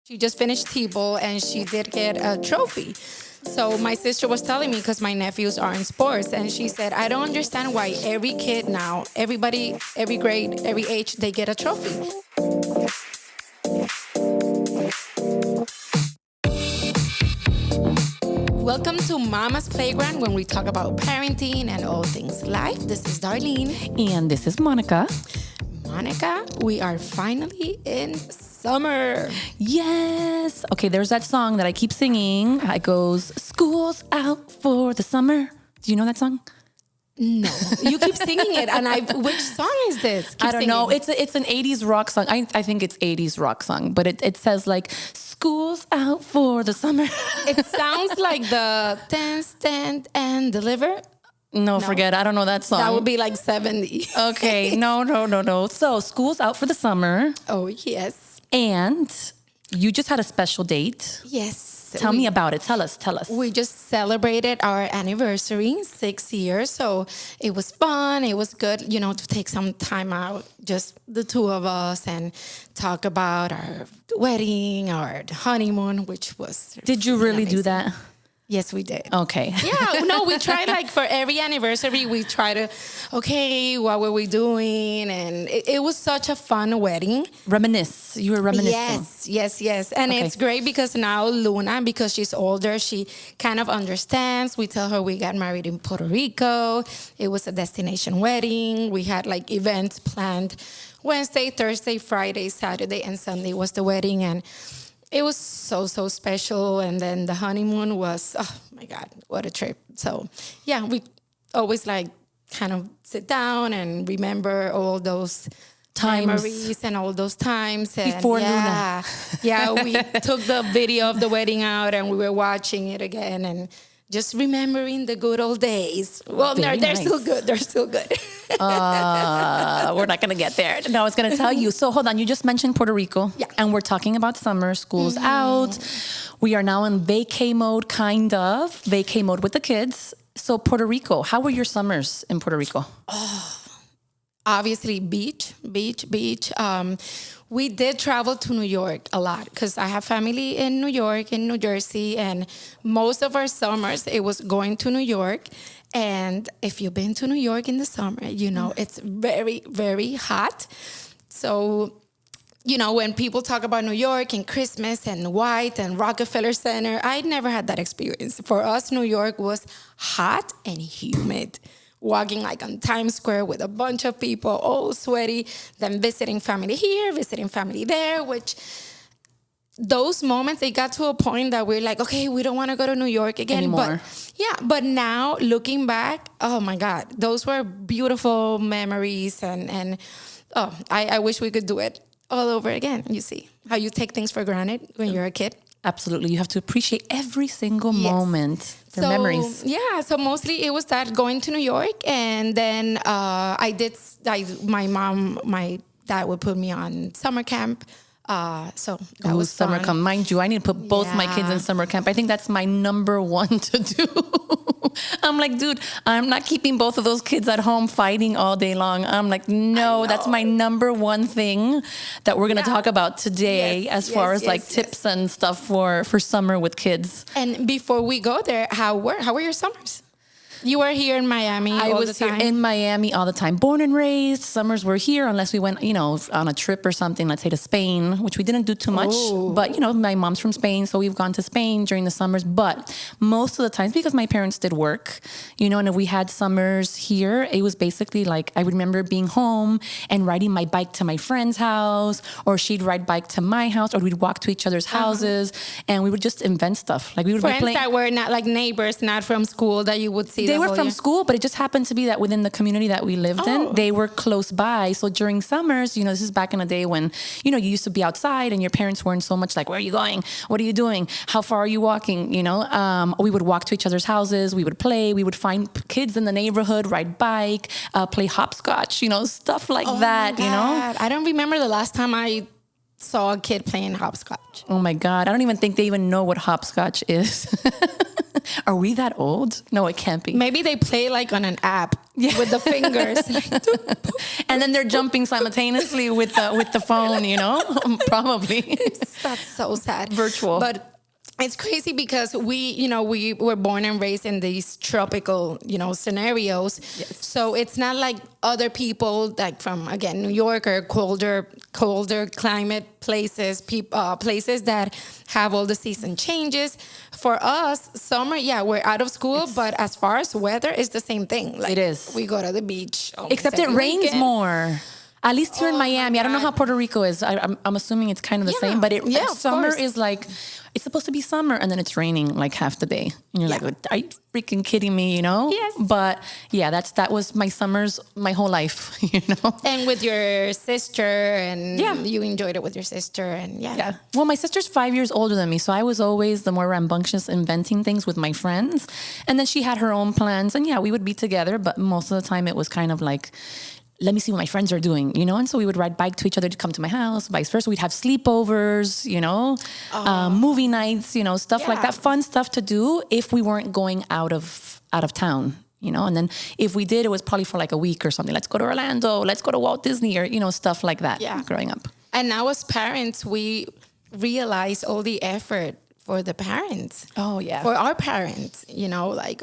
She just finished T-ball and she did get a trophy. So my sister was telling me because my nephews are in sports, and she said, I don't understand why every kid now, everybody, every grade, every age, they get a trophy. Welcome to Mama's Playground, when we talk about parenting and all things life. This is Darlene. And this is Monica. Monica, we are finally in summer. Yes. Okay, there's that song that I keep singing. It goes, school's out for the summer. Do you know that song? No, you keep singing it, and which song is this? I don't know. It's an 80s rock song. I think it's 80s rock song, but it says like, school's out for the summer. It sounds like the Dance, Stand, and Deliver. No, forget. I don't know that song. That would be like 70. Okay, no. So school's out for the summer. Oh, yes. And you just had a special date. Yes. Tell me about it. Tell us. We just celebrated our anniversary, 6 years. So it was fun. It was good, to take some time out, just the two of us, and talk about our wedding, our honeymoon, which was Did you really amazing. do that? Yes, we did. Okay. Yeah, no, we tried, like, for every anniversary, we try to, okay, what were we doing? And it was such a fun wedding. Reminisce. You were reminiscing. Yes. And Okay. it's great because now Luna, because she's older, she kind of understands. We tell her we got married in Puerto Rico. It was a destination wedding. We had, like, events planned Wednesday, Thursday, Friday, Saturday, and Sunday was the wedding. And it was so special. And then the honeymoon was, oh my God, what a trip. So yeah, we always kind of sit down and remember all those memories and all those times. And Before Luna. Yeah, we took the video of the wedding out and we were watching it again and just remembering the good old days. Well, Very they're nice. still good. They're still good. We're not going to get there. No, I was going to tell you. So hold on. You just mentioned Puerto Rico. Yeah. And we're talking about summer. School's out. We are now in vacay mode, kind of. Vacay mode with the kids. So Puerto Rico, how were your summers in Puerto Rico? Obviously, beach. We did travel to New York a lot because I have family in New York, in New Jersey, and most of our summers, it was going to New York. And if you've been to New York in the summer, it's very, very hot. So, when people talk about New York and Christmas and white and Rockefeller Center, I never had that experience. For us, New York was hot and humid. Walking like on Times Square with a bunch of people, all sweaty, then visiting family here, visiting family there, which those moments, it got to a point that we're like, okay, we don't want to go to New York again. Anymore. But now looking back, oh my God, those were beautiful memories. And I wish we could do it all over again. You see how you take things for granted when you're a kid. Absolutely. You have to appreciate every single moment. Their memories. Yeah, so mostly it was that, going to New York. And then my dad would put me on summer camp. So that was summer fun. camp. Mind you, I need to put both my kids in summer camp. I think that's my number one to do. I'm like, dude, I'm not keeping both of those kids at home fighting all day long. I'm like, no, that's my number one thing that we're going to talk about today, as far as tips and stuff for summer with kids. And before we go there, how were your summers? You were here in Miami I all was the time? here in Miami all the time. Born and raised. Summers were here unless we went, on a trip or something, let's say to Spain, which we didn't do too much. Ooh. But, my mom's from Spain, so we've gone to Spain during the summers. But most of the times, because my parents did work, and if we had summers here, it was basically like, I remember being home and riding my bike to my friend's house, or she'd ride bike to my house, or we'd walk to each other's houses, and we would just invent stuff. Like we would Friends be playing. that were not like neighbors, not from school, that you would see. They were from school, but it just happened to be that within the community that we lived in, they were close by. So during summers, this is back in the day when, you used to be outside and your parents weren't so much like, where are you going? What are you doing? How far are you walking? We would walk to each other's houses. We would play. We would find kids in the neighborhood, ride bike, play hopscotch, stuff like that, I don't remember the last time I saw a kid playing hopscotch. Oh my God. I don't even think they even know what hopscotch is. Are we that old? No, it can't be. Maybe they play like on an app. with the fingers. And then they're jumping simultaneously with the phone, probably. That's so sad. Virtual. But it's crazy because we were born and raised in these tropical, scenarios. Yes. So it's not like other people like from, again, New York or colder climate places, places that have all the season changes. For us, summer, we're out of school, but as far as weather, it's the same thing. Like, it is. We go to the beach. Except it rains weekend. More. At least here in Miami. I don't know how Puerto Rico is. I'm assuming it's kind of the same. But summer is like, it's supposed to be summer and then it's raining like half the day. And you're like, are you freaking kidding me, Yes. But that was my summers, my whole life, And with your sister and you enjoyed it with your sister and Yeah. Well, my sister's 5 years older than me. So I was always the more rambunctious inventing things with my friends. And then she had her own plans and we would be together. But most of the time it was kind of like, let me see what my friends are doing, And so we would ride bike to each other to come to my house, vice versa. We'd have sleepovers, movie nights, stuff like that. Fun stuff to do if we weren't going out of town, And then if we did, it was probably for like a week or something. Let's go to Orlando. Let's go to Walt Disney or, stuff like that growing up. And now as parents, we realize all the effort for the parents. Oh, yeah. For our parents, like,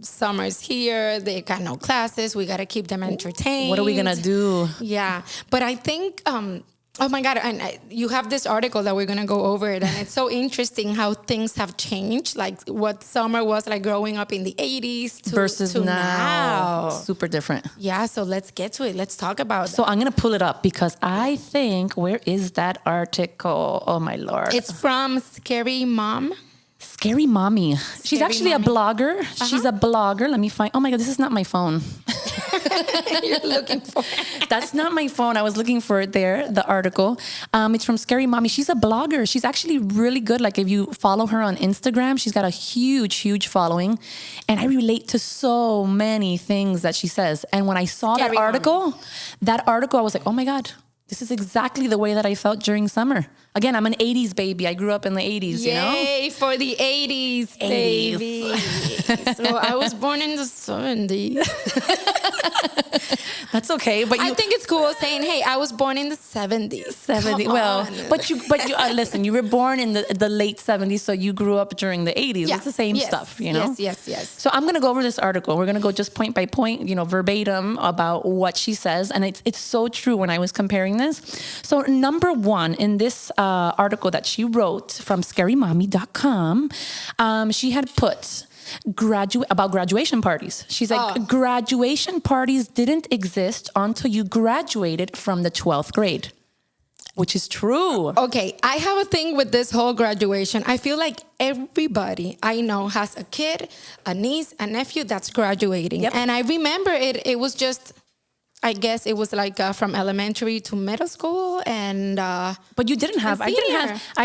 summer's here. They got no classes. We got to keep them entertained. What are we going to do? Yeah. But I think, oh my God. And you have this article that we're going to go over it. And it's so interesting how things have changed. Like what summer was like growing up in the 80s versus to now. Super different. Yeah. So let's get to it. Let's talk about So I'm going to pull it up because I think, where is that article? Oh my Lord. It's from Scary Mom. Scary Mommy. She's actually Mommy. a blogger. She's a blogger. Let me find. Oh my God, this is not my phone. You're looking for it. That's not my phone. I was looking for it there, the article. It's from Scary Mommy. She's a blogger. She's actually really good. Like if you follow her on Instagram, she's got a huge following. And I relate to so many things that she says. And when I saw that article, I was like, oh my God, this is exactly the way that I felt during summer. Again, I'm an 80s baby. I grew up in the 80s, Yay for the 80s, baby. So I was born in the 70s. That's okay, but I think it's cool saying, "Hey, I was born in the 70s." 70. Well, but you listen. You were born in the late 70s, so you grew up during the 80s. It's the same stuff, Yes. So I'm gonna go over this article. We're gonna go just point by point, verbatim about what she says, and it's so true. When I was comparing this, so number one in this article that she wrote from ScaryMommy.com, she had put about graduation parties. She's like, graduation parties didn't exist until you graduated from the 12th grade, which is true. Okay, I have a thing with this whole graduation. I feel like everybody I know has a kid, a niece, a nephew that's graduating. Yep. And I remember it was just, I guess it was like from elementary to middle school, and but you didn't have. I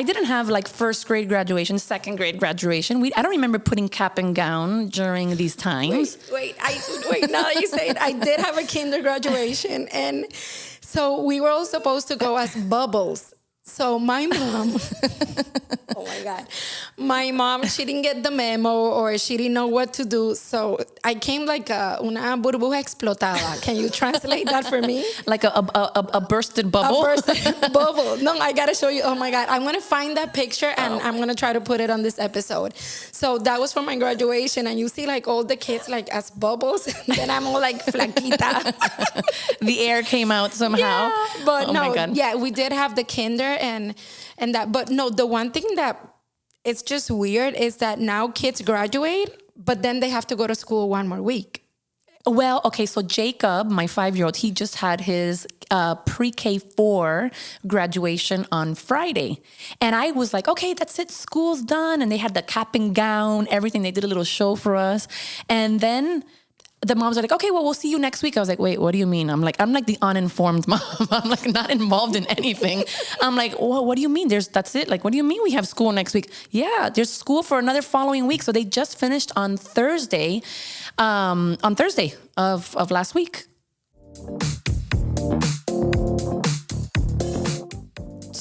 didn't have like first grade graduation, second grade graduation. I don't remember putting cap and gown during these times. Wait. Now that you say it, I did have a kinder graduation, and so we were all supposed to go as bubbles. So my mom, oh my God, my mom, she didn't get the memo or she didn't know what to do. So I came like una burbuja explotada. Can you translate that for me? Like a bursted bubble? A bursted bubble. No, I got to show you. Oh my God. I'm going to find that picture and I'm going to try to put it on this episode. So that was for my graduation. And you see like all the kids like as bubbles. And then I'm all like flaquita. The air came out somehow. Yeah, but oh no, my God. Yeah, we did have the kinder and that, but no, the one thing that it's just weird is that now kids graduate, but then they have to go to school one more week. Well, okay, so Jacob, my 5-year-old, he just had his pre-K 4 graduation on Friday. And I was like, okay, that's it, school's done. And they had the cap and gown, everything. They did a little show for us. And then the moms are like, okay, well, we'll see you next week. I was like, wait, what do you mean? I'm like the uninformed mom. I'm like not involved in anything. I'm like, well, what do you mean? That's it? Like, what do you mean we have school next week? Yeah, there's school for another following week. So they just finished on Thursday of last week.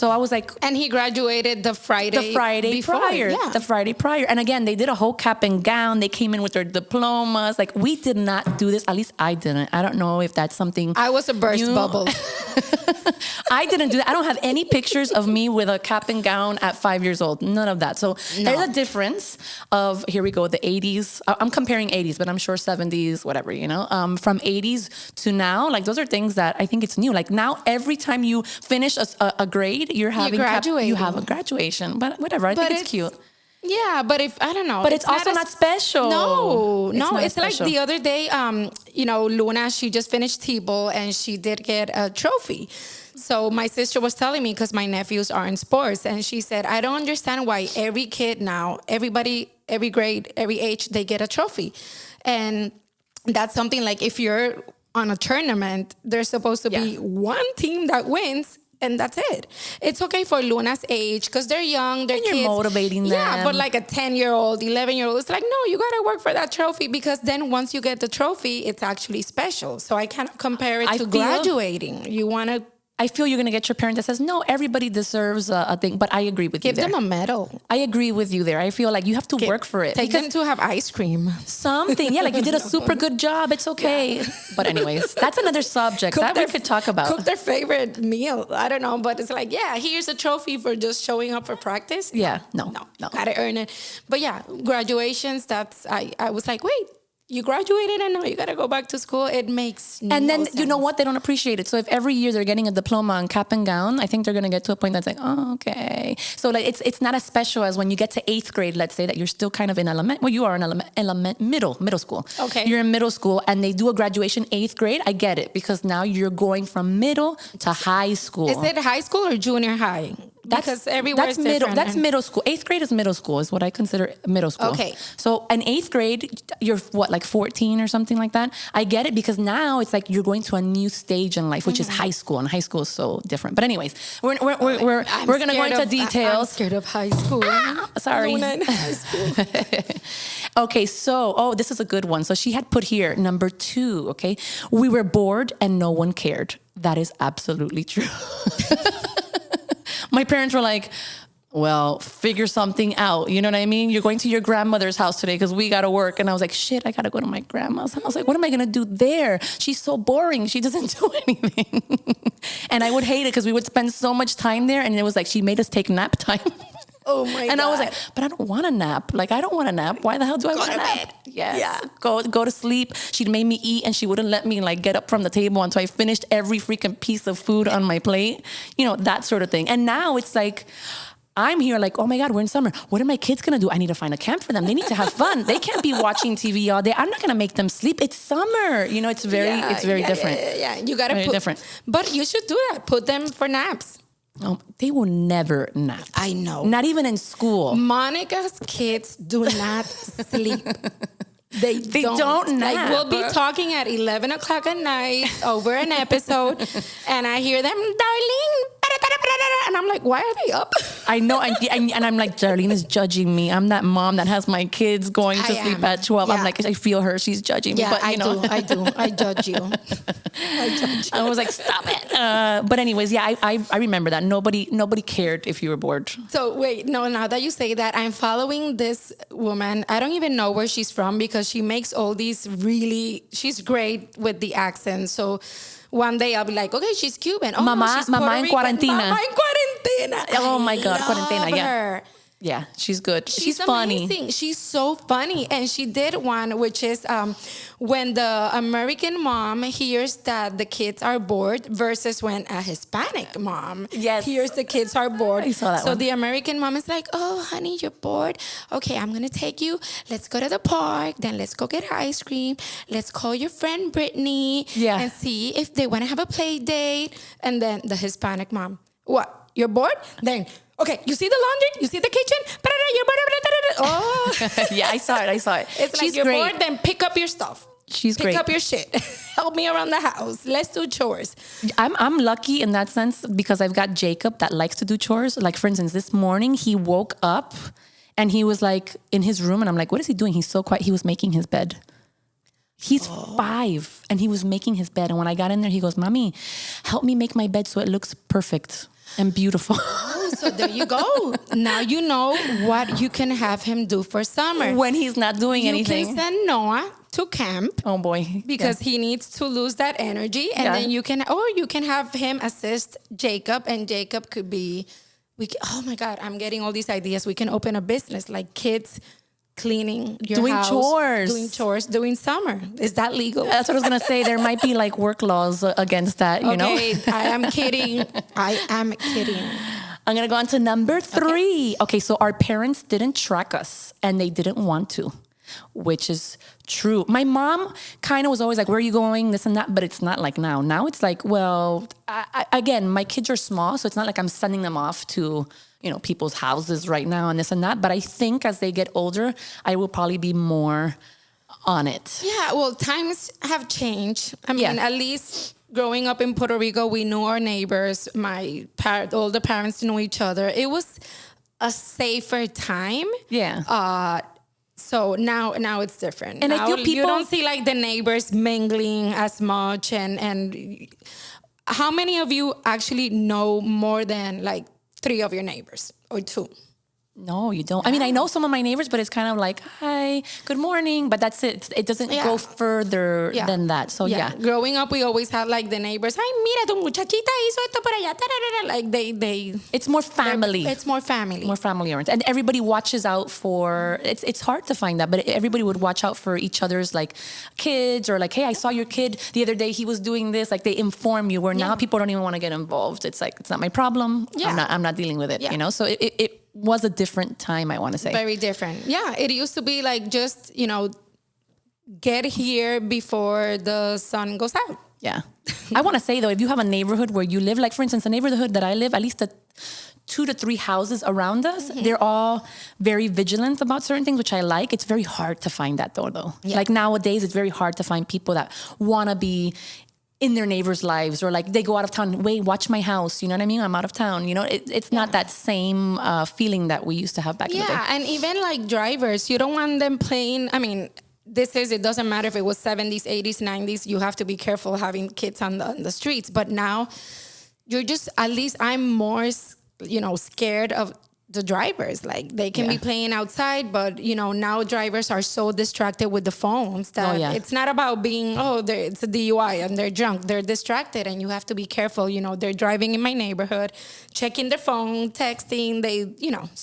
So I was like, And he graduated the Friday before. prior. Yeah. The Friday prior. And again, they did a whole cap and gown. They came in with their diplomas. Like, we did not do this. At least I didn't. I don't know if that's something. I was a burst bubble. I didn't do that. I don't have any pictures of me with a cap and gown at 5 years old. None of that. So there's a difference of, here we go, the 80s. I'm comparing 80s, but I'm sure 70s, whatever, from 80s to now. Like, those are things that I think it's new. Like, now every time you finish a grade, you're having you have a graduation. But whatever, I think it's cute. Yeah, but I don't know. But it's also not special. No, it's like special. the other day, Luna, she just finished T-ball and she did get a trophy. So my sister was telling me, because my nephews are in sports, and she said, I don't understand why every kid now, everybody, every grade, every age, they get a trophy. And that's something like, if you're on a tournament, there's supposed to be one team that wins, and that's it. It's okay for Luna's age because they're young, they're kids. You're motivating them. Yeah, but like a 10-year-old, 11-year-old, it's like, no, you got to work for that trophy, because then once you get the trophy, it's actually special. So I kind of compare it to graduating. You want to... I feel you're going to get your parent that says, no, everybody deserves a thing. But I agree with you there. Give them a medal. I agree with you there. I feel like you have to work for it. Take them to have ice cream. Something. Yeah, like you did a super good job. It's okay. Yeah. But anyways, that's another subject that we could talk about. Cook their favorite meal. I don't know. But it's like, yeah, here's a trophy for just showing up for practice. Yeah. No. Got to earn it. But yeah, graduations, I was like, wait. You graduated and now you got to go back to school. It makes no And then, sense. you know what? They don't appreciate it. So if every year they're getting a diploma on cap and gown, I think they're going to get to a point that's like, oh, okay. So like it's not as special as when you get to 8th grade, let's say, that you're still kind of in you are in middle school. Okay. You're in middle school and they do a graduation 8th grade. I get it, because now you're going from middle to high school. Is it high school or junior high? Because everywhere is different. That's middle school. 8th grade is middle school, is what I consider middle school. Okay. So in 8th grade, you're like 14 or something like that. I get it, because now it's like you're going to a new stage in life, which is high school, and high school is so different. But anyways, we're gonna go into details. I'm scared of high school. Sorry. High school. Okay, so this is a good one. So she had put here number 2. Okay, we were bored and no one cared. That is absolutely true. My parents were like, well, figure something out. You know what I mean? You're going to your grandmother's house today because we got to work. And I was like, shit, I got to go to my grandma's house. Like, what am I going to do there? She's so boring. She doesn't do anything. And I would hate it because we would spend so much time there. And it was like, she made us take nap time. Oh my God. And I was like, but I don't want a nap. Like, I don't want a nap. Why the hell do I want a nap? Yes. Yeah. Go to sleep. She'd made me eat and she wouldn't let me like get up from the table until I finished every freaking piece of food on my plate. You know, that sort of thing. And now it's like, I'm here like, oh my God, we're in summer. What are my kids going to do? I need to find a camp for them. They need to have fun. They can't be watching TV all day. I'm not going to make them sleep. It's summer. You know, it's very different. Yeah. You got to put different. But you should do that. Put them for naps. Oh, they will never nap. I know. Not even in school. Monica's kids do not sleep. They don't nap. Like, we'll be talking at 11 o'clock at night over an episode, and I hear them, Darlene, and I'm like, why are they up? I know, and I'm like, Darlene is judging me. I'm that mom that has my kids going to sleep at 12. Yeah. I'm like, I feel her. She's judging me. Yeah, But, I do. I judge you. I was like, stop it. But anyways, yeah, I remember that. Nobody cared if you were bored. So wait, no, now that you say that, I'm following this woman. I don't even know where she's from because she makes all these she's great with the accent. So one day I'll be like, okay, she's Cuban. Oh, Mama, no, she's Mama en Cuarentena. Mama en Cuarentena. Oh my God, Cuarentena, yeah. Her. Yeah, she's good. She's amazing. funny. She's so funny. And she did one, which is when the American mom hears that the kids are bored versus when a Hispanic mom hears the kids are bored. I saw that so one. the American mom is like, oh, honey, you're bored. Okay, I'm going to take you. Let's go to the park. Then let's go get ice cream. Let's call your friend Brittany and see if they want to have a play date. And then the Hispanic mom, what? You're bored? Then... okay, you see the laundry? You see the kitchen? Oh. Yeah, I saw it. It's She's like you're great. bored, then pick up your stuff. She's pick great. Pick up your shit. Help me around the house. Let's do chores. I'm lucky in that sense because I've got Jacob that likes to do chores. Like, for instance, this morning he woke up and he was like in his room and I'm like, what is he doing? He's so quiet. He was making his bed. He's 5 and he was making his bed. And when I got in there, he goes, Mommy, help me make my bed so it looks perfect. And beautiful. So there you go. Now you know what you can have him do for summer. When he's not doing anything. You can send Noah to camp. Oh boy. Because he needs to lose that energy. And then you can have him assist Jacob. And Jacob could be, oh my God, I'm getting all these ideas. We can open a business like kids cleaning your doing house. Doing chores, doing summer. Is that legal? That's what I was going to say. There might be like work laws against that, you know? I am kidding. I am kidding. I'm going to go on to number 3. Okay, so our parents didn't track us and they didn't want to, which is true. My mom kind of was always like, where are you going? This and that. But it's not like now. Now it's like, well, again, my kids are small. So it's not like I'm sending them off to, people's houses right now and this and that. But I think as they get older, I will probably be more on it. Yeah, well, times have changed. I mean, at least growing up in Puerto Rico, we knew our neighbors. All the parents knew each other. It was a safer time. Yeah. So now it's different. And now I feel people, you don't see like the neighbors mingling as much. And how many of you actually know more than like 3 of your neighbors or 2? No, you don't. I mean, I know some of my neighbors, but it's kind of like, hi, good morning. But that's it. It doesn't go further than that. So, Growing up, we always had like the neighbors, ay, mira, tu muchachita hizo esto por allá. Like they. It's more family. It's more family. More family oriented. And everybody watches out for, it's hard to find that, but everybody would watch out for each other's like kids or like, hey, I saw your kid the other day. He was doing this. Like they inform you where now people don't even want to get involved. It's like, it's not my problem. Yeah. I'm not dealing with it, So it was a different time, I want to say. Very different. Yeah, it used to be like just, get here before the sun goes out. Yeah. I want to say, though, if you have a neighborhood where you live, like, for instance, the neighborhood that I live, at least the 2 to 3 houses around us, they're all very vigilant about certain things, which I like. It's very hard to find that, though. Yeah. Like, nowadays, it's very hard to find people that want to be in their neighbors' lives, or like they go out of town, wait, watch my house, you know what I mean? I'm out of town, it's not that same feeling that we used to have back in the day. Yeah, and even like drivers, you don't want them playing, I mean, it doesn't matter if it was 70s, 80s, 90s, you have to be careful having kids on the streets, but now you're just, at least I'm more, scared of the drivers. Like they can be playing outside, but now drivers are so distracted with the phones that it's not about being, it's a DUI and they're drunk. They're distracted and you have to be careful. They're driving in my neighborhood, checking their phone, texting.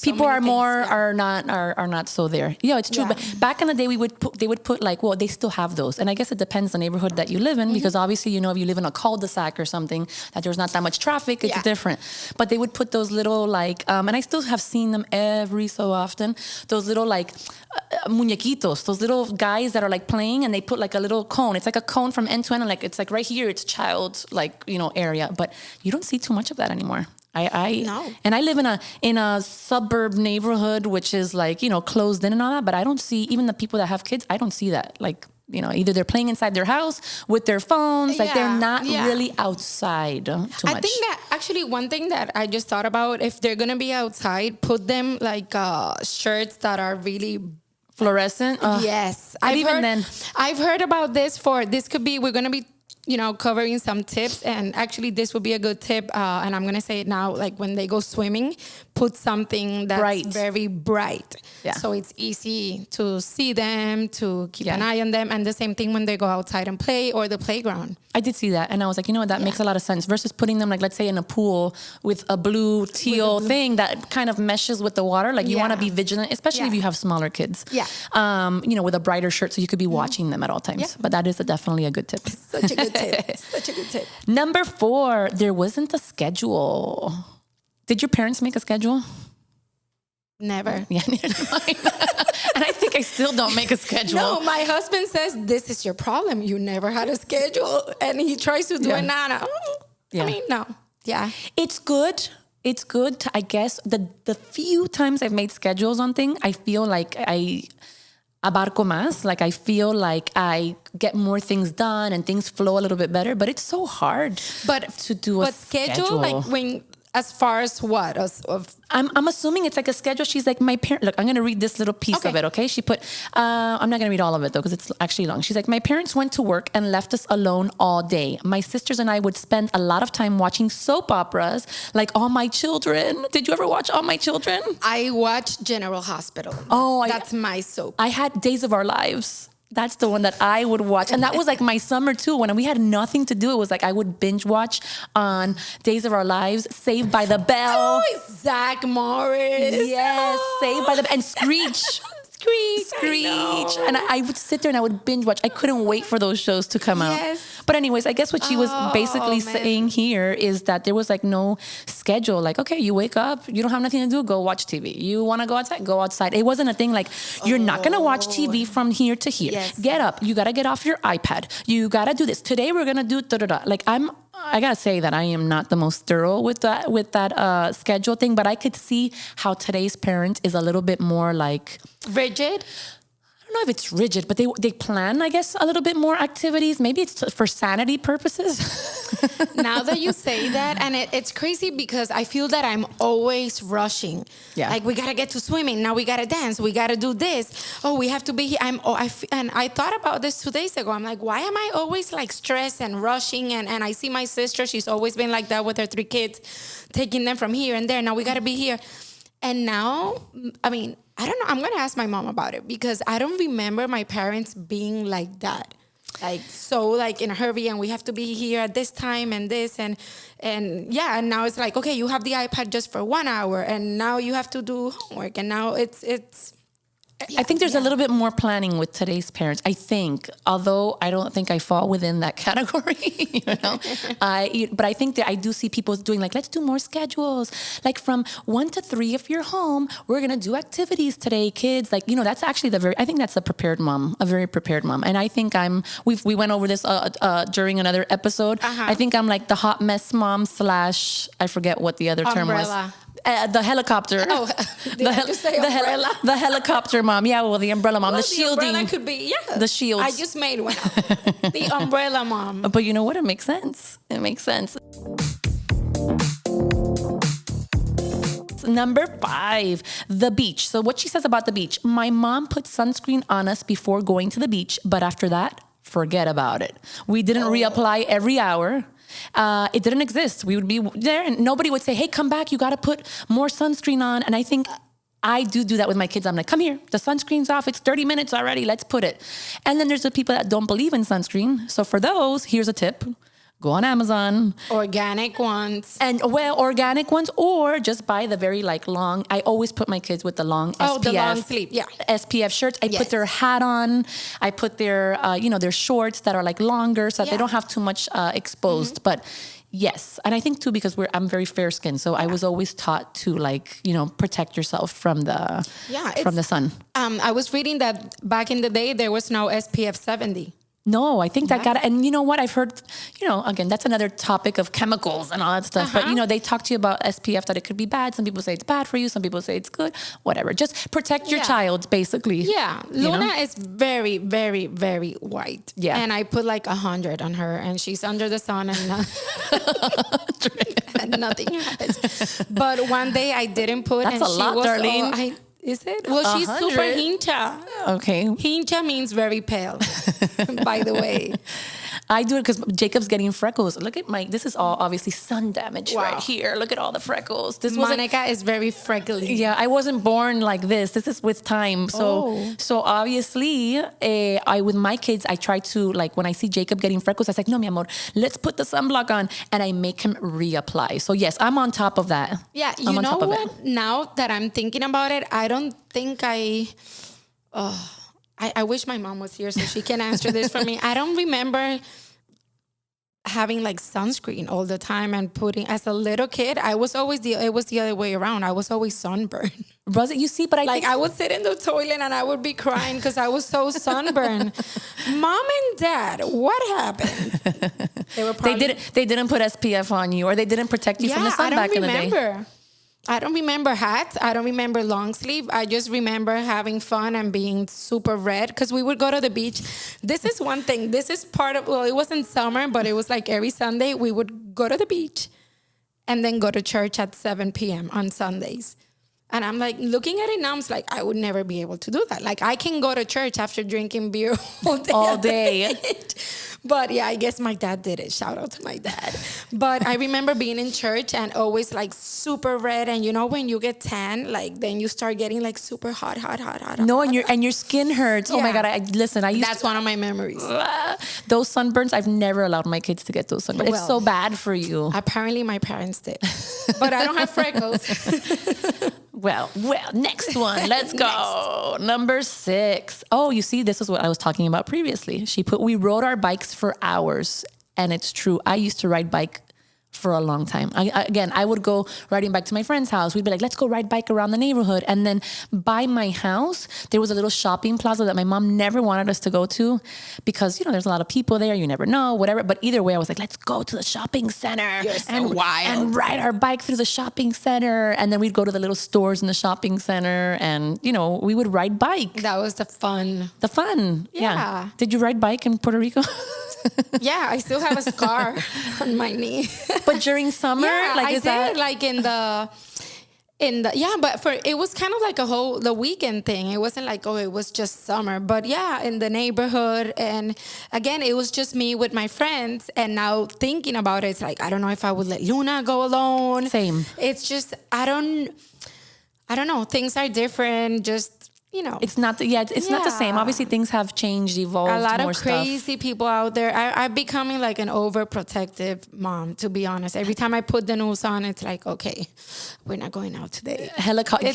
People are not so there. Yeah, it's true. But back in the day, they would put like, well, they still have those. And I guess it depends on the neighborhood that you live in, because obviously, if you live in a cul-de-sac or something that there's not that much traffic, it's different. But they would put those little like, and I still have seen them every so often, those little like muñequitos, those little guys that are like playing, and they put like a little cone. It's like a cone from end to end, and like it's like right here, it's child like area, but you don't see too much of that anymore. No. And I live in a suburb neighborhood, which is like closed in and all that, but I don't see, even the people that have kids, I don't see that. Like either they're playing inside their house with their phones, like they're not really outside too much. I think that actually one thing that I just thought about, if they're gonna be outside, put them like shirts that are really fluorescent. Yes, I've heard about this. This could be, we're gonna be covering some tips, and actually this would be a good tip, and I'm gonna say it now, like when they go swimming, put something that's very bright, so it's easy to see them, to keep an eye on them. And the same thing when they go outside and play, or the playground. I did see that, and I was like, that makes a lot of sense, versus putting them like, let's say in a pool with a blue teal thing that kind of meshes with the water. Like you want to be vigilant, especially if you have smaller kids. With a brighter shirt, so you could be watching them at all times. But that is definitely a good tip. Such a good tip. Such a good tip. Number 4, there wasn't a schedule. Did your parents make a schedule? Never. Yeah, neither mine. And I think I still don't make a schedule. No, my husband says, this is your problem. You never had a schedule. And he tries to do it now. I mean, no. Yeah. It's good. It's good to, I guess, the few times I've made schedules on things, I feel like I abarco más. Like I feel like I get more things done and things flow a little bit better. But it's so hard to do a schedule. Like when As far as what? I'm assuming it's like a schedule. She's like, my parent. Look, I'm going to read this little piece of it. Okay. She put, I'm not going to read all of it though, because it's actually long. She's like, my parents went to work and left us alone all day. My sisters and I would spend a lot of time watching soap operas, like All My Children. Did you ever watch All My Children? I watched General Hospital. That's my soap. I had Days of Our Lives. That's the one that I would watch. And that was like my summer too. When we had nothing to do, it was like I would binge watch on Days of Our Lives, Saved by the Bell. Oh, Zach Morris. Yes, Saved by the Bell. And Screech. Screech. And I would sit there and I would binge watch. I couldn't wait for those shows to come out. But anyways, I guess what she was basically saying here is that there was like no schedule. Like, okay, you wake up, you don't have nothing to do, go watch TV. You want to go outside, go outside. It wasn't a thing like, you're not going to watch TV from here to here. Yes. Get up. You got to get off your iPad. You got to do this. Today we're going to do da-da-da. Like I gotta say that I am not the most thorough with that schedule thing, but I could see how today's parent is a little bit more like rigid. I don't know if it's rigid, but they plan, I guess, a little bit more activities. Maybe it's for sanity purposes. Now that you say that, and it's crazy because I feel that I'm always rushing. Yeah. Like we gotta get to swimming. Now we gotta dance. We gotta do this. Oh, we have to be here. And I thought about this 2 days ago. I'm like, why am I always like stressed and rushing? And I see my sister. She's always been like that with her 3 kids, taking them from here and there. Now we gotta be here. And now, I mean, I don't know. I'm going to ask my mom about it because I don't remember my parents being like that. Like, so like in a hurry and we have to be here at this time and this and yeah. And now it's like, okay, you have the iPad just for 1 hour and now you have to do homework. And now it's I think there's a little bit more planning with today's parents. I think, although I don't think I fall within that category, but I think that I do see people doing like, let's do more schedules. Like from 1 to 3, if you're home, we're going to do activities today, kids. Like, that's actually I think that's a very prepared mom. And I think we went over this during another episode. I think I'm like the hot mess mom / I forget what the other term was. The helicopter. Oh, did I just say umbrella? The helicopter mom. Yeah, well, the umbrella mom. Well, the shielding. The umbrella could be, The shields. I just made one up. The umbrella mom. But you know what? It makes sense. Number 5, the beach. So what she says about the beach. My mom put sunscreen on us before going to the beach, but after that, forget about it. We didn't reapply every hour. It didn't exist. We would be there and nobody would say, hey, come back. You got to put more sunscreen on. And I think I do that with my kids. I'm like, come here. The sunscreen's off. It's 30 minutes already. Let's put it. And then there's the people that don't believe in sunscreen. So for those, here's a tip. Go on Amazon. Organic ones. Organic ones, or just buy the very long. I always put my kids with the long SPF. The long sleeve, yeah. SPF shirts. I put their hat on. I put their, their shorts that are like longer so that they don't have too much exposed. But yes, and I think too because I'm very fair skinned, so I was always taught to protect yourself from the sun. I was reading that back in the day there was no SPF 70. No, I think that and you know what I've heard, again, that's another topic of chemicals and all that stuff. But, they talk to you about SPF, that it could be bad. Some people say it's bad for you. Some people say it's good, whatever. Just protect your child, basically. Yeah. Luna is very, very, very white. Yeah. And I put 100 on her and she's under the sun and, and nothing happens. But one day I didn't put That's and a lot, Darlene. Is it? Well, she's 100. super hincha. Okay. Hincha means very pale, by the way. I do it because Jacob's getting freckles. Look at this is all obviously sun damage right here. Look at all the freckles. Monica is very freckly. Yeah, I wasn't born like this. This is with time. So obviously, with my kids, I try to, when I see Jacob getting freckles, I say, no, mi amor, let's put the sunblock on. And I make him reapply. So yes, I'm on top of that. Yeah, you know what? Now that I'm thinking about it, I don't think I wish my mom was here so she can answer this for me. I don't remember having sunscreen all the time and putting, as a little kid, it was the other way around. I was always sunburned. Was it? You see, but I would sit in the toilet and I would be crying because I was so sunburned. Mom and Dad, what happened? They didn't put SPF on you, or they didn't protect you from the sun back in the day. I don't remember hats. I don't remember long sleeve. I just remember having fun and being super red because we would go to the beach. This is one thing. This is part of, it wasn't summer, but it was every Sunday we would go to the beach and then go to church at 7 p.m. on Sundays. And I'm like looking at it now. I'm like, I would never be able to do that. Like I can go to church after drinking beer all day. But yeah, I guess my dad did it. Shout out to my dad. But I remember being in church and always like super red. And you know, when you get tan, like then you start getting like super hot. No, and your skin hurts. Oh my God. Listen, That's one of my memories. Those sunburns, I've never allowed my kids to get those sunburns. It's so bad for you. Apparently my parents did. But I don't have freckles. Well, next one. Let's go. Number 6. Oh, you see, this is what I was talking about previously. We rode our bikes for hours. And it's true. I used to ride bike for a long time. I would go riding back to my friend's house. We'd be like, let's go ride bike around the neighborhood. And then by my house, there was a little shopping plaza that my mom never wanted us to go to because, you know, there's a lot of people there. You never know, whatever. But either way, I was like, let's go to the shopping center. You're so wild. And ride our bike through the shopping center. And then we'd go to the little stores in the shopping center. And, you know, we would ride bike. That was the fun. Yeah. Did you ride bike in Puerto Rico? Yeah, I still have a scar on my knee. But during summer, like in the but it was kind of like the weekend thing. It wasn't like, it was just summer. But yeah, in the neighborhood. And again, it was just me with my friends. And now thinking about it, it's like, I don't know if I would let Luna go alone. Same. It's just, I don't know. Things are different. Just, you know, it's not the same. Obviously, things have changed, evolved. A lot more of crazy people out there. I'm becoming like an overprotective mom, to be honest. Every time I put the news on, it's like, okay, we're not going out today. Helicopter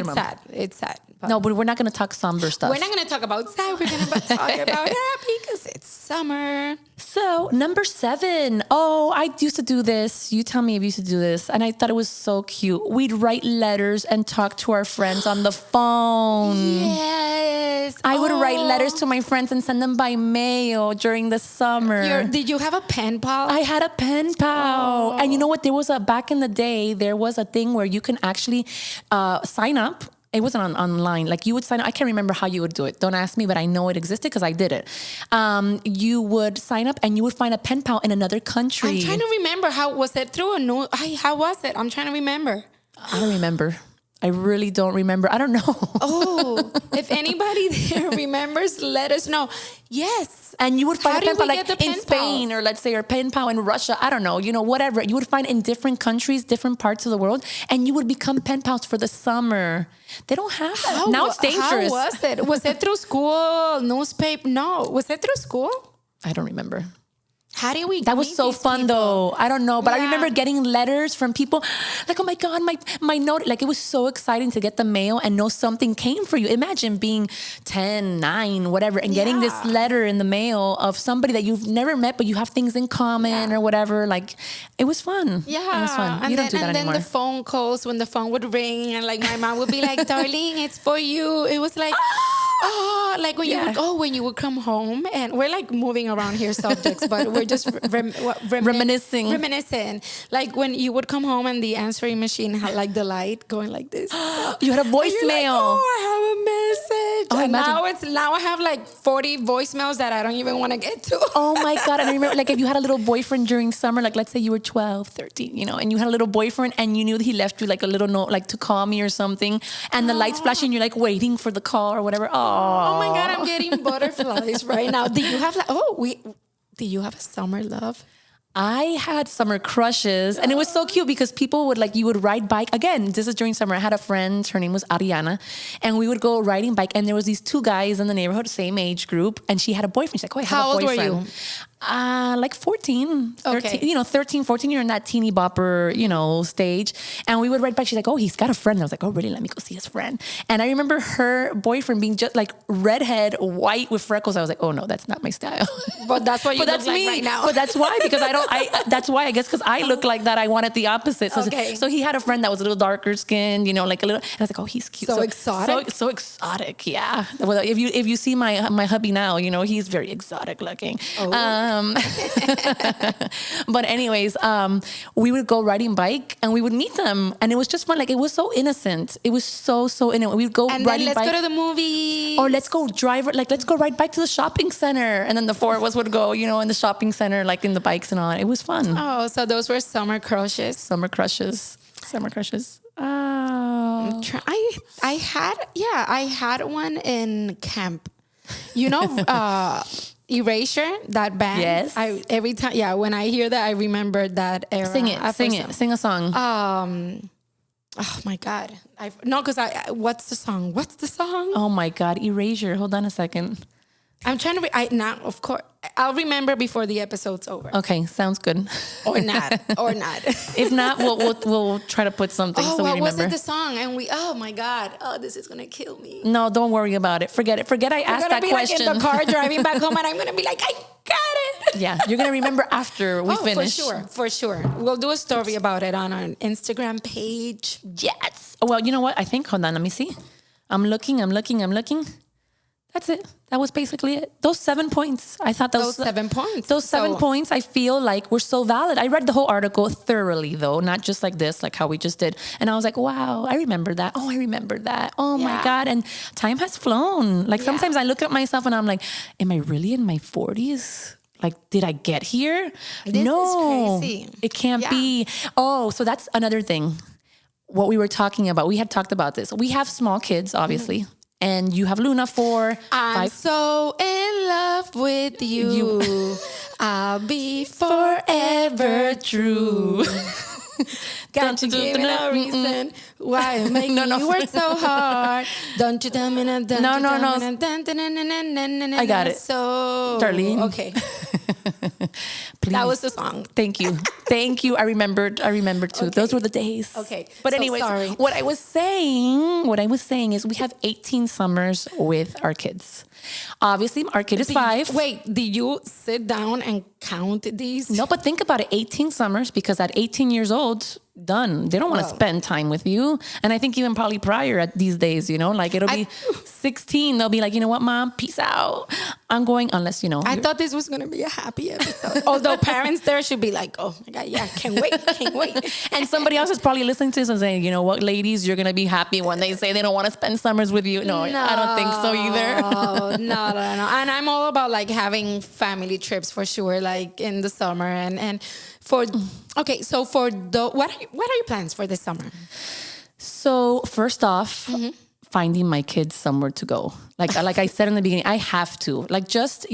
mom. It's sad. No, but we're not going to talk somber stuff. We're not going to talk about sad. We're going to talk about happy because it's summer. So, number 7. Oh, I used to do this. You tell me if you used to do this. And I thought it was so cute. We'd write letters and talk to our friends on the phone. Yes. I would write letters to my friends and send them by mail during the summer. Did you have a pen pal? I had a pen pal. And you know what? Back in the day, there was a thing where you can actually sign up. It wasn't online. Like you would sign up. I can't remember how you would do it. Don't ask me, but I know it existed because I did it. You would sign up and you would find a pen pal in another country. I'm trying to remember. How was it through a new? How was it? I'm trying to remember. I don't remember. I really don't remember. I don't know. Oh, if anybody there remembers, let us know. Yes. And you would find a pen pal like in Spain pals? or let's say a pen pal in Russia. I don't know, whatever. You would find in different countries, different parts of the world, and you would become pen pals for the summer. They don't have that. Now it's dangerous. How was it? Was it through school, newspaper? No. Was it through school? I don't remember. How did we? That was so fun, though. I don't know, but I remember getting letters from people like, "Oh my God, my note!" Like it was so exciting to get the mail and know something came for you. Imagine being 10, 9, whatever, and getting this letter in the mail of somebody that you've never met, but you have things in common or whatever. Like it was fun. Yeah, it was fun. You don't do that anymore. And then the phone calls when the phone would ring, and like my mom would be like, "Darling, it's for you." It was like. Oh, like when you would come home, and we're like moving around here subjects, but we're just reminiscing. Like when you would come home and the answering machine had like the light going like this. You had a voicemail. Like, I have a message. Oh, and now I have like 40 voicemails that I don't even want to get to. Oh my God. And I remember like if you had a little boyfriend during summer, like let's say you were 12, 13, and you had a little boyfriend and you knew that he left you like a little note, like to call me or something, and the lights flashing, you're like waiting for the call or whatever. Oh my God, I'm getting butterflies right now. Do you have do you have a summer love? I had summer crushes, and it was so cute because people would you would ride bike. Again, this is during summer. I had a friend, her name was Ariana, and we would go riding bike, and there was these 2 guys in the neighborhood, same age group, and she had a boyfriend. She's like, "Oh, I have a boyfriend." How old were you? Like 14, 13, Okay. 13, 14, you're in that teeny bopper, stage. And we would ride bike. She's like, "Oh, he's got a friend." And I was like, "Oh, really? Let me go see his friend." And I remember her boyfriend being just like redhead, white with freckles. I was like, "Oh no, that's not my style." But that's what you look like right now. But that's why, because that's why I guess, because I look like that. I wanted the opposite. So he had a friend that was a little darker skinned, like a little, and I was like, "Oh, he's cute." So exotic. So exotic. Yeah. Well, if you see my hubby now, he's very exotic looking. Oh. But anyways, we would go riding bike and we would meet them, and it was just fun. Like, it was so innocent. It was so innocent. We'd go And riding then let's bike. go to the movie. Or let's go let's go ride bike to the shopping center. And then the four of us would go, in the shopping center, like in the bikes and all. It was fun. Oh, so those were summer crushes. Summer crushes. Oh. I had one in camp. Erasure, that band. Yes. Every time, when I hear that, I remember that era. Sing it. Sing a song. Oh my God. What's the song? Oh my God. Erasure. Hold on a second. I'm trying to, of course, I'll remember before the episode's over. Okay. Sounds good. Or not. If not, we'll try to put something so we remember. What was it, the song? And oh my God. Oh, this is going to kill me. No, don't worry about it. Forget it. I asked that question. I'm going to be like in the car driving back home and I'm going to be like, I got it. Yeah, you're going to remember after we finish. For sure. We'll do a story about it on our Instagram page. Yes. Well, you know what? I think, hold on, let me see. I'm looking. That's it. That was basically it. Those 7 points. I thought those 7 points. Those 7 points, I feel like were so valid. I read the whole article thoroughly, though, not just like this, like how we just did. And I was like, wow, I remember that. Oh, I remember that. Oh my God. And time has flown. Like sometimes I look at myself and I'm like, am I really in my 40s? Like, did I get here? This is crazy. It can't be. Oh, so that's another thing. What we were talking about. We had talked about this. We have small kids, obviously. Mm-hmm. And you have Luna for 5. I'm so in love with you. I'll be forever true. Got to give me no reason why it makes you work so hard. Don't you tell me no. I got it. So, Darlene. Okay. Please. That was the song. Thank you. I remembered too. Okay. Those were the days. Okay. But anyways, sorry. what I was saying is we have 18 summers with our kids. Obviously, our kid is 5. Wait, did you sit down and count these? No, but think about it. 18 summers, because at 18 years old, done. They don't want to spend time with you. And I think even probably prior at these days, like it'll be 16. They'll be like, you know what, Mom, peace out. I'm going, unless, I thought this was going to be a happy episode. Although parents there should be like, oh my God, yeah, can't wait. And somebody else is probably listening to this and saying, you know what, ladies, you're going to be happy when they say they don't want to spend summers with you. No, I don't think so either. No. And I'm all about like having family trips for sure, like in the summer. And for, okay, so what are your plans for this summer? So first off, finding my kids somewhere to go. Like I said in the beginning, I have to. Like just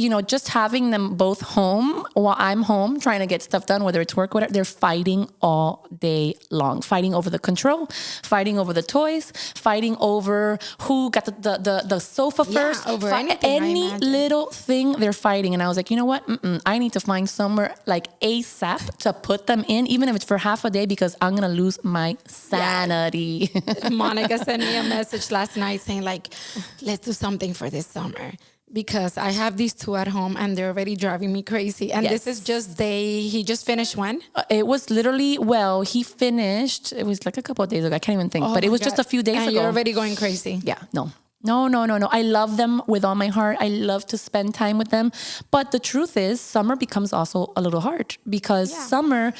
having them both home while I'm home trying to get stuff done, whether it's work, whatever, they're fighting all day long. Fighting over the control, fighting over the toys, fighting over who got the sofa first. Over anything, any little thing they're fighting. And I was like, you know what? I need to find somewhere like ASAP to put them in, even if it's for half a day, because I'm going to lose my sanity. Yeah. Monica sent me a message last night saying like, let's do something for this summer, because I have these 2 at home and they're already driving me crazy. And this is just he just finished when? It was literally, he finished, it was like a couple of days ago. I can't even think, but it was just a few days ago. You're already going crazy. Yeah, no. I love them with all my heart. I love to spend time with them. But the truth is, summer becomes also a little hard, because summer,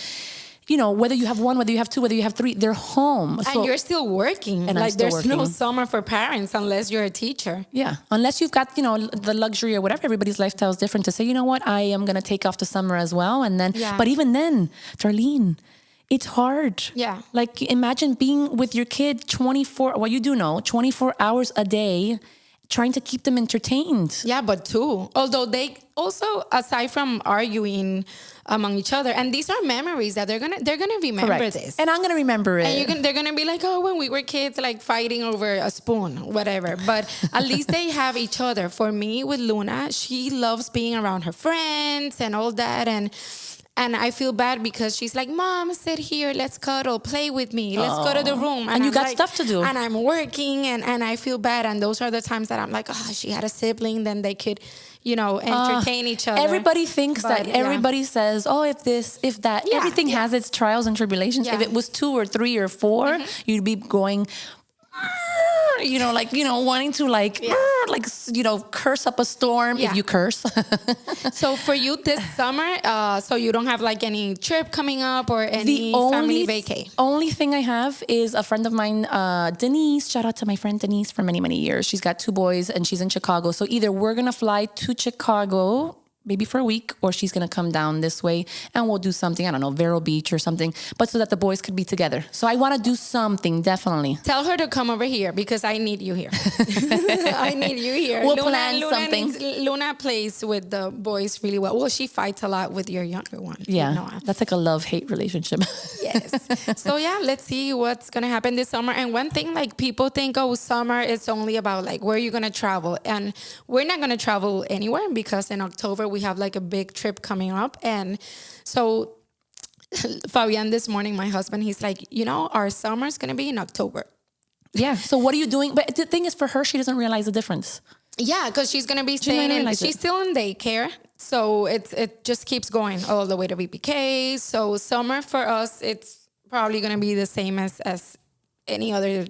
whether you have 1, whether you have 2, whether you have 3, they're home. And you're still working. And like, I'm still there's working. no summer for parents unless you're a teacher. Yeah. Unless you've got, the luxury or whatever. Everybody's lifestyle is different to say, you know what, I am going to take off the summer as well. And then, but even then, Darlene, it's hard. Yeah. Like, imagine being with your kid 24 hours a day, trying to keep them entertained. Yeah, but 2. Although they also, aside from arguing among each other, and these are memories that they're gonna remember. Correct. This, and I'm gonna remember it. And they're gonna be like, oh, when we were kids, like fighting over a spoon, whatever. But at least they have each other. For me, with Luna, she loves being around her friends and all that, and I feel bad because she's like, Mom, sit here, let's cuddle, play with me, let's go to the room. And you got stuff to do. And I'm working, and I feel bad. And those are the times that I'm like, oh, she had a sibling, then they could, entertain each other. Everybody thinks everybody says, oh, if this, if that. Yeah, everything has its trials and tribulations. Yeah. If it was 2 or 3 or 4, you'd be going, wanting to curse up a storm if you curse. So for you this summer, so you don't have like any trip coming up or any family vacay? Only thing I have is a friend of mine, Denise. Shout out to my friend Denise for many, many years. She's got 2 boys and she's in Chicago. So either we're going to fly to Chicago maybe for a week, or she's going to come down this way and we'll do something, I don't know, Vero Beach or something, but so that the boys could be together. So I want to do something, definitely. Tell her to come over here because I need you here. I need you here. We'll plan something. Luna plays with the boys really well. Well, she fights a lot with your younger one. Yeah, that's like a love-hate relationship. Yes. So yeah, let's see what's going to happen this summer. And one thing, like people think, oh, summer is only about like where you're going to travel. And we're not going to travel anywhere because in October we have like a big trip coming up. And so Fabian this morning, my husband, he's like, our summer's going to be in October. Yeah. So what are you doing? But the thing is, for her, she doesn't realize the difference. Yeah, because she's going to be staying and she's still in daycare. So it just keeps going all the way to BPK. So summer for us, it's probably going to be the same as any other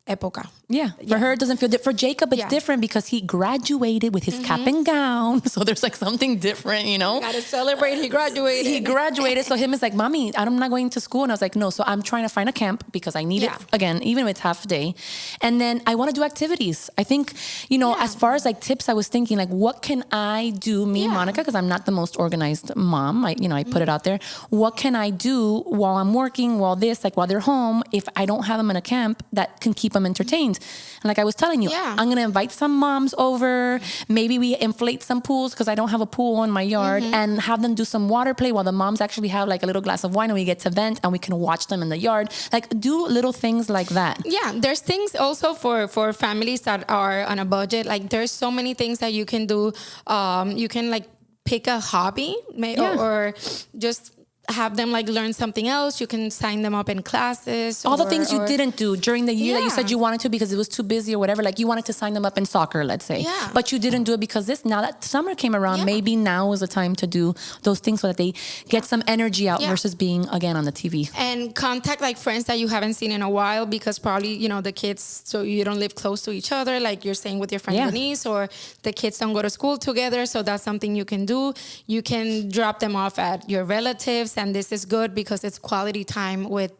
época. Yeah. For her, it doesn't feel different. For Jacob, it's different because he graduated with his cap and gown. So there's like something different, Gotta celebrate. He graduated. So him is like, Mommy, I'm not going to school. And I was like, no. So I'm trying to find a camp because I need it again, even if it's half a day. And then I want to do activities. I think, as far as like tips, I was thinking like, what can I do, Monica, because I'm not the most organized mom. I put it out there. What can I do while I'm working, while they're home, if I don't have them in a camp that can keep them entertained? And like I was telling you, I'm going to invite some moms over. Maybe we inflate some pools because I don't have a pool in my yard, and have them do some water play while the moms actually have like a little glass of wine and we get to vent and we can watch them in the yard. Like do little things like that. Yeah. There's things also for families that are on a budget. Like there's so many things that you can do. You can like pick a hobby or just have them like learn something else. You can sign them up in classes. All the things you didn't do during the year that you said you wanted to because it was too busy or whatever. Like you wanted to sign them up in soccer, let's say. Yeah. But you didn't do it because now that summer came around, maybe now is the time to do those things so that they get some energy out versus being again on the TV. And contact like friends that you haven't seen in a while because probably, the kids, so you don't live close to each other, like you're saying with your friend Denise, or the kids don't go to school together. So that's something you can do. You can drop them off at your relatives. And this is good because it's quality time with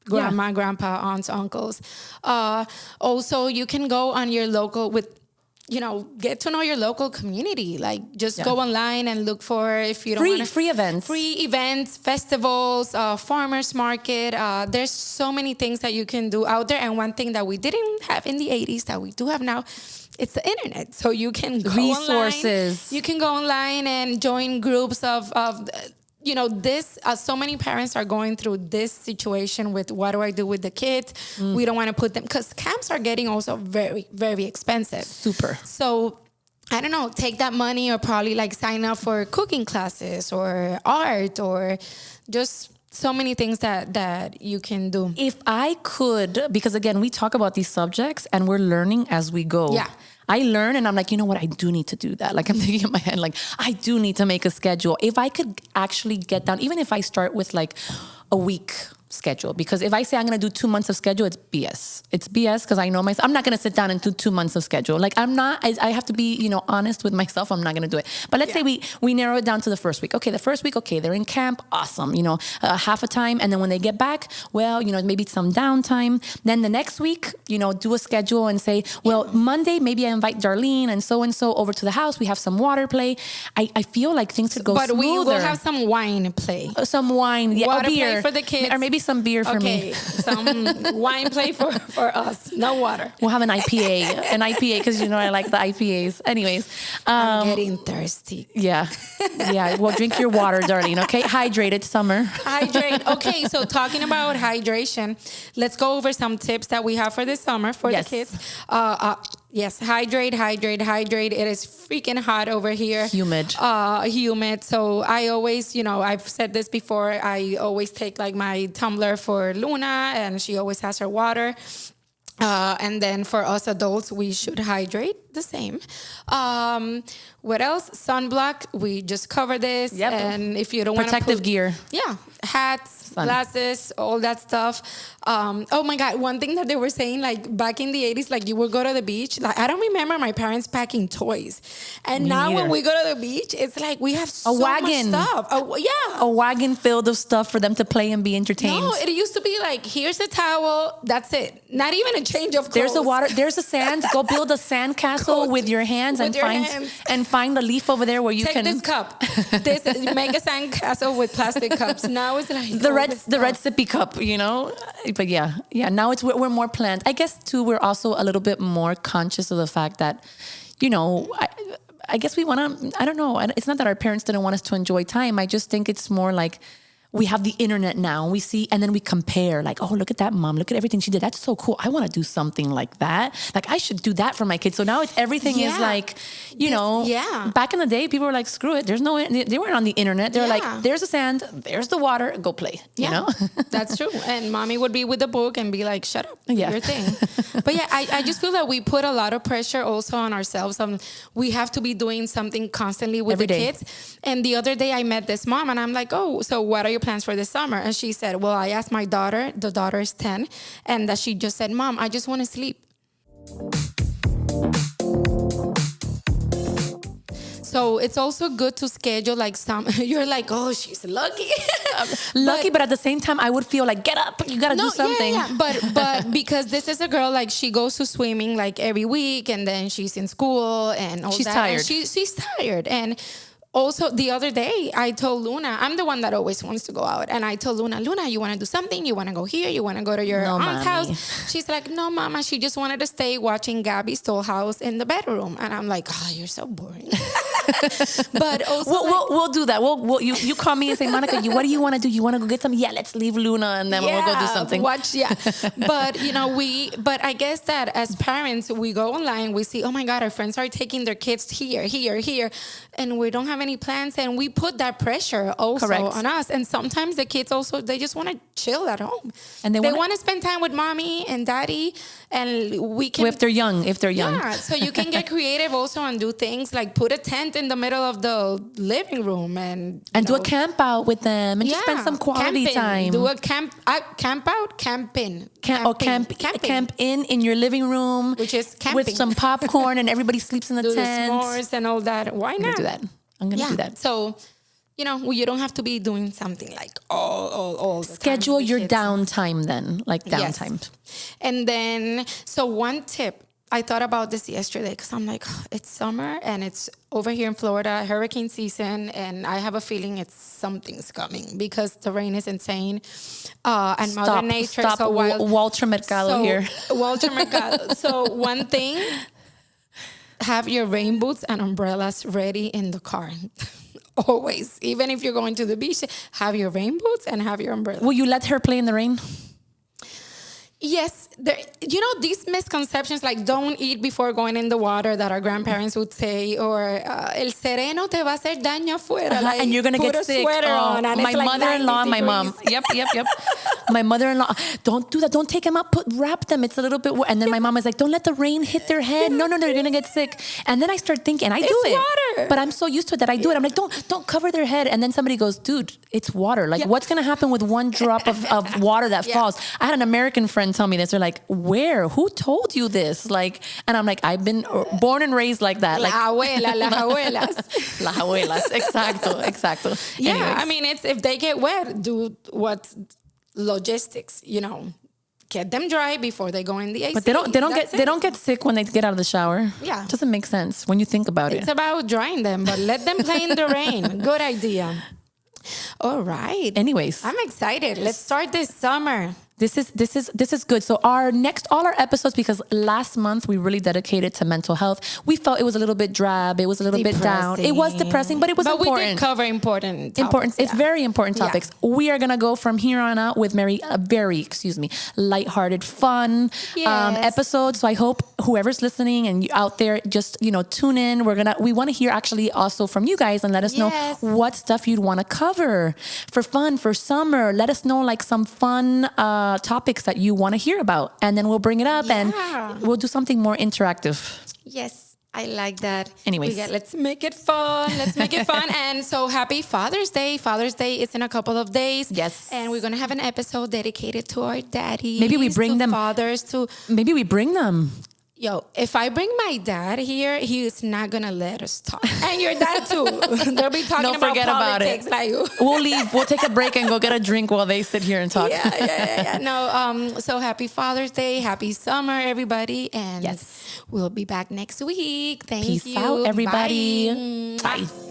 grandma, grandpa, aunts, uncles. Also, you can go on your local get to know your local community. Like just go online and look for, if you don't want free events, festivals, farmers market. There's so many things that you can do out there. And one thing that we didn't have in the 80s that we do have now, it's the internet. So you can go resources. Online. You can go online and join groups of this, so many parents are going through this situation with what do I do with the kids? We don't want to put them, because camps are getting also very, very expensive. Super. So I don't know, take that money or probably like sign up for cooking classes or art or just so many things that you can do. If I could, because again, we talk about these subjects and we're learning as we go. Yeah. I learn and I'm like, you know what? I do need to do that. Like I'm thinking in my head, like I do need to make a schedule. If I could actually get down, even if I start with like a week schedule, because if I say I'm going to do 2 months of schedule, it's BS. It's BS because I know myself. I'm not going to sit down and do 2 months of schedule. Like I have to be, honest with myself. I'm not going to do it. But let's say we narrow it down to the first week. Okay, the first week, okay, they're in camp. Awesome. Half a time. And then when they get back, well, maybe some downtime. Then the next week, do a schedule and say, well, Monday, maybe I invite Darlene and so over to the house. We have some water play. I feel like things could go smoother. But we will have some wine play. Some wine. Yeah, water beer. Play for the kids. Or maybe some beer for me. Some wine play for us. No water. We'll have an IPA because I like the IPAs. Anyways, I'm getting thirsty. Yeah. Well, drink your water, darling. Okay, hydrate. It's summer. Hydrate. Okay, so talking about hydration, let's go over some tips that we have for this summer for the kids. Yes, hydrate. It is freaking hot over here. Humid. So I always, I've said this before, I always take like my tumbler for Luna and she always has her water. And then for us adults, we should hydrate. the same. What else? Sunblock. We just covered this. Yep. And if you don't want to Protective gear. Yeah, hats, glasses, all that stuff. Oh my God, one thing that they were saying, like back in the 80s, like you would go to the beach. Like I don't remember my parents packing toys. And Me now neither. when we go to the beach, it's like we have so wagon. much stuff. A wagon filled of stuff for them to play and be entertained. No, it used to be like, here's a towel, that's it. Not even a change of clothes. There's the water. There's the sand. Go build a sand castle with your hands and find the leaf over there where you Take can. this cup. Make a sand castle with plastic cups. Now it's like the red sippy cup, you know. But yeah. Now we're more planned. I guess too. We're also a little bit more conscious of the fact that, you know, I guess we want to. I don't know. It's not that our parents didn't want us to enjoy time. I just think it's more like, we have the internet now. We see, and then we compare. Like, oh, look at that mom. Look at everything she did. That's so cool. I want to do something like that. Like, I should do that for my kids. So now everything is like, you know. Yeah. Back in the day, people were like, screw it. They weren't on the internet. They were like, there's the sand, there's the water. Go play. You know. That's true. And mommy would be with the book and be like, shut up. Your thing. But yeah, I just feel that we put a lot of pressure also on ourselves. We have to be doing something constantly with Every the day. kids. And the other day I met this mom and I'm like, oh, so what are your plans for this summer? And she said, well, I asked my daughter, the daughter is 10, and that she just said, Mom, I just want to sleep. So it's also good to schedule like some, you're like, oh, she's lucky. Lucky, but at the same time, I would feel like, get up, you got to do something. Yeah. But because this is a girl, like she goes to swimming like every week and then she's in school and all She's that. tired. And she's tired. And also, the other day, I told Luna, I'm the one that always wants to go out. And I told Luna, you want to do something? You want to go here? You want to go to your aunt's house? She's like, no, Mama. She just wanted to stay watching Gabby's Dollhouse in the bedroom. And I'm like, oh, you're so boring. But also, we'll do that. You call me and say, Monica, what do you want to do? You want to go get something? Yeah, let's leave Luna and then we'll go do something. But, but I guess that as parents, we go online, we see, oh my God, our friends are taking their kids here. And we don't have any plans. And we put that pressure also on us. And sometimes the kids also, they just want to chill at home. And they want to spend time with mommy and daddy. And we can... If they're young. Yeah, so you can get creative also and do things like put a tent in the middle of the living room and do a camp out with them and just spend some quality time. Do a camp out, camp in. Camp in your living room. Which is camping. With some popcorn and everybody sleeps in the tent. The s'mores and all that. Why not? I'm going to do that. So, you don't have to be doing something like all the time. Schedule your downtime then, like downtime. Yes. And then, so one tip, I thought about this yesterday because I'm like, it's summer and it's over here in Florida, hurricane season, and I have a feeling something's coming because the rain is insane. And Mother Nature is so wild. Walter Mercado here. Walter Mercado. So one thing, have your rain boots and umbrellas ready in the car. Always. Even if you're going to the beach, have your rain boots and have your umbrella. Will you let her play in the rain? Yes, these misconceptions like don't eat before going in the water that our grandparents would say, or el sereno te va a hacer daño afuera. Like, and you're going to get sick. On, and my mother-in-law and my mom. Yep. My mother-in-law, don't do that. Don't take them up. Wrap them. It's a little bit. And then my mom is like, don't let the rain hit their head. No, you're going to get sick. And then I start thinking, I do it. Water. But I'm so used to it that I do it. I'm like, don't cover their head. And then somebody goes, dude, it's water. Like, what's going to happen with one drop of water that falls? I had an American friend tell me this. They're like, where? Who told you this? Like, and I'm like, I've been born and raised like that. Like, las abuelas. Las abuelas. Exacto. Yeah, Anyways. I mean, it's if they get wet, do what logistics, get them dry before they go in the AC. But they don't get sick when they get out of the shower. Yeah. It doesn't make sense when you think about it. It's about drying them, but let them play in the rain. Good idea. All right. Anyways, I'm excited. Let's start this summer. This is good. So all our episodes, because last month we really dedicated to mental health. We felt it was a little bit drab. It was a little bit down. It was depressing, but it was important. But we did cover important topics. It's very important topics. Yeah. We are going to go from here on out with very lighthearted, fun episodes. So I hope whoever's listening and you out there, just, tune in. We want to hear actually also from you guys and let us know what stuff you'd want to cover for fun, for summer. Let us know like some fun, topics that you want to hear about, and then we'll bring it up and we'll do something more interactive. Yes. I like that. Anyways. Let's make it fun. Let's make it fun. And so happy Father's Day. Father's Day is in a couple of days. Yes. And we're going to have an episode dedicated to our daddies. Maybe we bring to them. fathers, to... Maybe we bring them. Yo, if I bring my dad here, he is not going to let us talk. And your dad too. They'll be talking Don't about forget about politics. it. Like, We'll leave. We'll take a break and go get a drink while they sit here and talk. yeah. No, so happy Father's Day. Happy summer, everybody. And Yes. we'll be back next week. Thank Peace you. out, everybody. Bye. Bye.